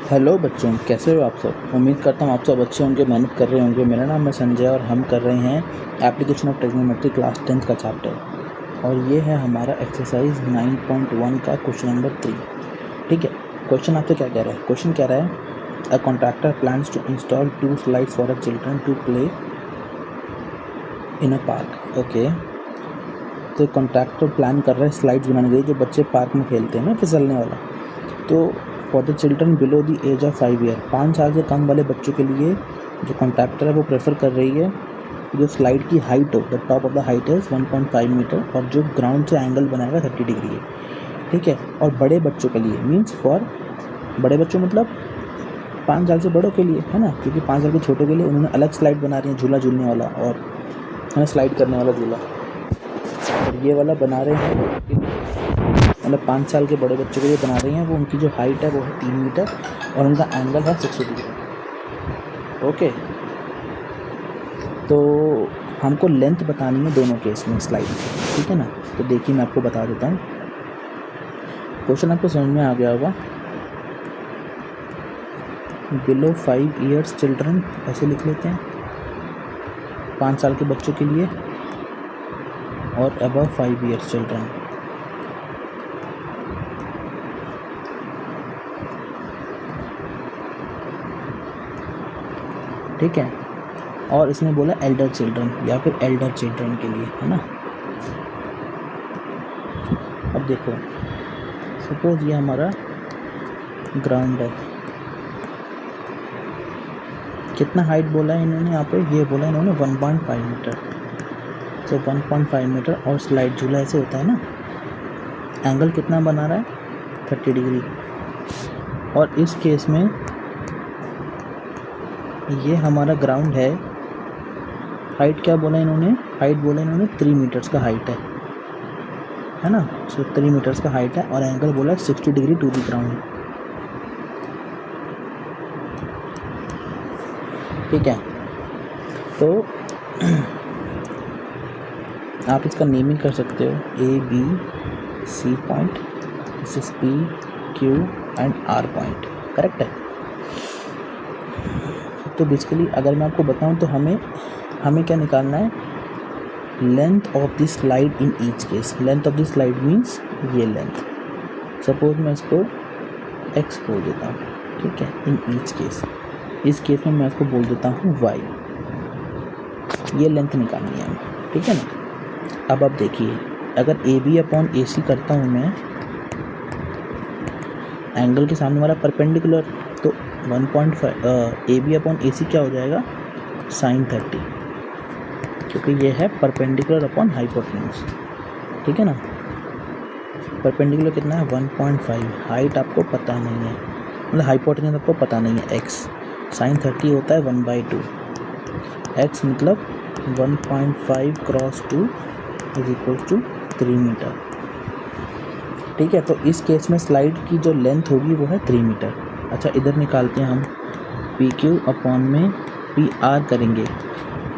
Hello बच्चों, कैसे हो आप सब। उम्मीद करता हूँ आप सब अच्छे होंगे, मेहनत कर रहे होंगे। मेरा नाम है संजय और हम कर रहे हैं application of trigonometry class 10th का चैप्टर। और ये है हमारा एक्सरसाइज 9.1 का क्वेश्चन नंबर 3। ठीक है, क्वेश्चन आपसे क्या कह रहा है। क्वेश्चन कह रहा है a contractor plans to install 2 slides for a children to play in a park. Okay, तो कॉन्ट्रैक्टर प्लान कर रहा है स्लाइड्स बनाने के लिए जो बच्चे पार्क में खेलते हैं ना, फिसलने वाला। तो for the children below the age of 5 year, 5 साल से कम वाले बच्चों के लिए जो कॉन्ट्रैक्टर है वो प्रेफर कर रही है जो स्लाइड की हाइट हो, the top of the height is 1.5 metre और जो ग्राउंड से एंगल बनाएगा 30 डिग्री है। ठीक है, और बड़े बच्चों के लिए मीन्स फॉर बड़े बच्चों मतलब 5 साल से बड़ों के लिए है ना, क्योंकि 5 साल के छोटों के लिए उन्होंने अलग स्लाइड बना रही है, झूला झूलने वाला और है ना स्लाइड करने वाला झूला। और ये वाला बना रहे हैं मतलब 5 साल के बड़े बच्चों के लिए बना रही हैं। वो उनकी जो हाइट है वो है 3 मीटर और उनका एंगल है 60 डिग्री। ओके, तो हमको लेंथ बतानी है दोनों केस में स्लाइड की। ठीक है ना, तो देखिए मैं आपको बता देता हूँ। क्वेश्चन आपको समझ में आ गया होगा। बिलो 5 ईयर्स चिल्ड्रन ऐसे लिख लेते हैं, 5 साल के बच्चों के लिए, और अबव 5 ईयर्स चिल्ड्रन। ठीक है, और इसने बोला एल्डर चिल्ड्रन या फिर एल्डर चिल्ड्रन के लिए, है ना। अब देखो, सपोज ये हमारा ग्राउंड है। कितना हाइट बोला है इन्होंने यहाँ पे, ये बोला इन्होंने 1.5 मीटर। तो 1.5 मीटर और स्लाइड झूला ऐसे होता है ना। एंगल कितना बना रहा है 30 डिग्री। और इस केस में ये हमारा ग्राउंड है। हाइट क्या बोला इन्होंने, हाइट बोला इन्होंने 3 मीटर्स का हाइट है ना। सो 3 मीटर्स का हाइट है और एंगल बोला 60 डिग्री टू द ग्राउंड। ठीक है, तो आप इसका नेमिंग कर सकते हो A B C point, this is P Q and R point. Correct है। तो बेसिकली अगर मैं आपको बताऊं तो हमें क्या निकालना है, length of the slide in each case. Length of the slide means ये लेंथ। सपोज मैं इसको x बोल देता हूँ। ठीक है, इन ईच केस, इस केस में मैं इसको बोल देता हूँ y। ये लेंथ निकालनी है हमें। ठीक है ना। अब आप देखिए, अगर AB अपॉन AC करता हूँ मैं, एंगल के सामने वाला परपेंडिकुलर, तो 1.5 AB अपॉन AC क्या हो जाएगा sin 30, क्योंकि ये है परपेंडिकुलर अपॉन हाइपोटेन्यूज। ठीक है ना, परपेंडिकुलर कितना है 1.5, हाइट आपको पता नहीं है मतलब हाइपोटेन्यूज आपको पता नहीं है x। sin 30 होता है 1/2, x मतलब 1.5 cross 2 is equal to 3 metre. ठीक है, तो इस केस में स्लाइड की जो लेंथ होगी वो है 3 मीटर। अच्छा, इधर निकालते हैं हम PQ अपॉन में PR करेंगे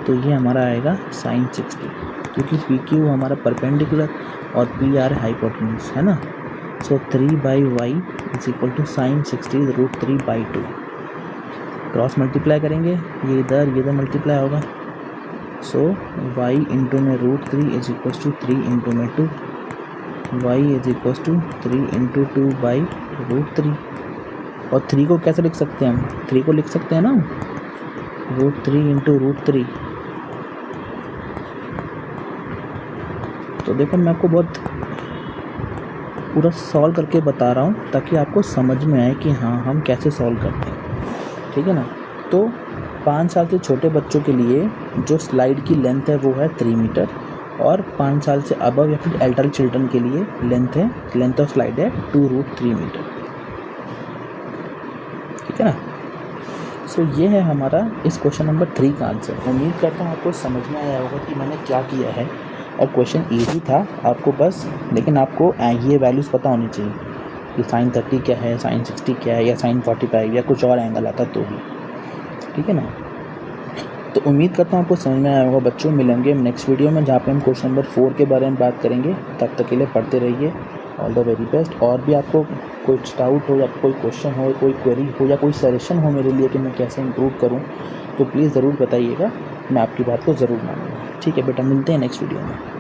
तो ये हमारा आएगा sin 60, क्योंकि PQ हमारा परपेंडिकुलर और PR हाइपोटेन्यूज है ना। So 3/y is equal to sin 60 √3/2। Cross multiply करेंगे, ये इधर मल्टीप्लाई होगा। सो y इंटू में √3 इज इक्वल टू 3 इंटू में 2, y is equal to 3 into 2/√3। और 3 को कैसे लिख सकते हैं हम, 3 को लिख सकते हैं ना √3 इंटू √3। तो देखो मैं आपको बहुत पूरा सॉल्व करके बता रहा हूँ ताकि आपको समझ में आए कि हाँ हम कैसे सॉल्व करते हैं। ठीक है ना। तो 5 साल से छोटे बच्चों के लिए जो स्लाइड की लेंथ है वो है 3 मीटर और 5 साल से अबव या फिर एल्डर चिल्ड्रन के लिए लेंथ ऑफ स्लाइड है 2√3 मीटर। ठीक है ना। सो ये है हमारा इस क्वेश्चन नंबर 3 का आंसर। उम्मीद करता हूँ आपको समझ में आया होगा कि मैंने क्या किया है। और क्वेश्चन ईजी था आपको बस, लेकिन आपको ये वैल्यूज़ पता होनी चाहिए कि sin 30 क्या है, sin 60 क्या है, या sin 45 या कुछ और एंगल आता तो भी। ठीक है ना। तो उम्मीद करता हूँ आपको समझ में आया होगा बच्चों। मिलेंगे नेक्स्ट वीडियो में जहाँ पे हम क्वेश्चन नंबर 4 के बारे में बात करेंगे। तब तक के लिए पढ़ते रहिए ऑल द वेरी बेस्ट। और भी आपको कुछ डाउट हो या कोई क्वेश्चन हो, कोई क्वेरी हो या कोई सजेशन हो मेरे लिए कि मैं कैसे इम्प्रूव करूँ, तो प्लीज़ ज़रूर बताइएगा, मैं आपकी बात को ज़रूर मानूंगा। ठीक है बेटा, मिलते हैं नेक्स्ट वीडियो में।